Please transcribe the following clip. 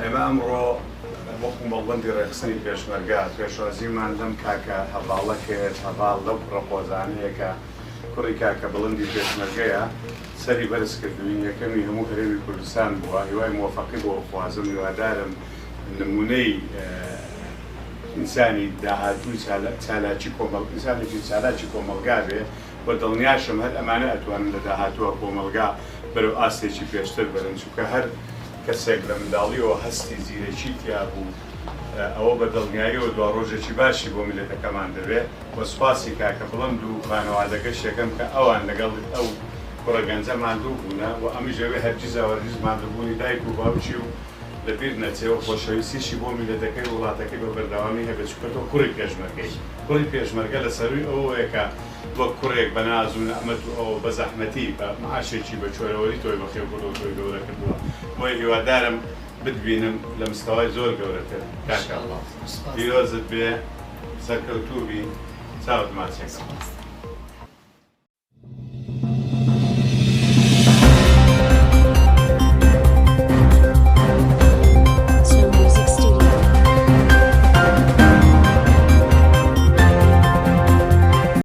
ئێمە ئەمڕۆ وەکو مەڵبەندی ڕێخستنی پێشمەرگە پێشوازیمان لەم کاکە هەڤاڵە کرد هەڤاڵ لەو ڕەپۆزانەیەکە کوڕی کاکە بڵندی پێشمەرگەیە سەری بەرز کردوین یەکەمی هەموو هەرێمی کوردستان بووە هیوای موفەقی بۆ خوازم هیوادارم نمونەی ئینسانی داهاتووی ئینسانێکی چالاکی کۆمەڵگا بێ بە دڵنیاشم هەر ئەمانە ئەتوانن لە داهاتووە کۆمەڵگا بەرەو ئاستێکی پێشتر بەرن چونکە هەر کەسێک لە منداڵیەوە هەستی زیرەکی تیا بوو ئەوە بە دڵنیاییەوە دوا ڕۆژێکی باشی بۆ میلەتەکەمان دەبێت بە سوپاسی کاکە بڵند و خانەوادەکە شەکەم کە ئەوان لەگەڵ ئەو کوڕە گەنجە ماندوو بوونە و ئەمیژەوێ هەرگیزەوەرگیز ماندووبوونی دایک و باوکی و لەبیر نەچێەوە خۆشەویستیشی بۆ میلەتەکەی وڵاتەکەی بە بەردەوامی هەبێت چکەوە کوڕی پێشمەرگەی کوڕی پێشمەرگە لە سەروی ئەوەیەکە وەک کوڕێک بە ناز و نەحمەت و ئەوە بە زەحمەتی بە معاشێکی بە چۆرەوەری تۆی بەخێو بۆ تۆی گەورە کردووە بۆی هیوادارم بتبینم لە مستەوای زۆر گەورەتر کاکە پیرۆزت بێ سەرکەوتوو بی چاوت ماچێک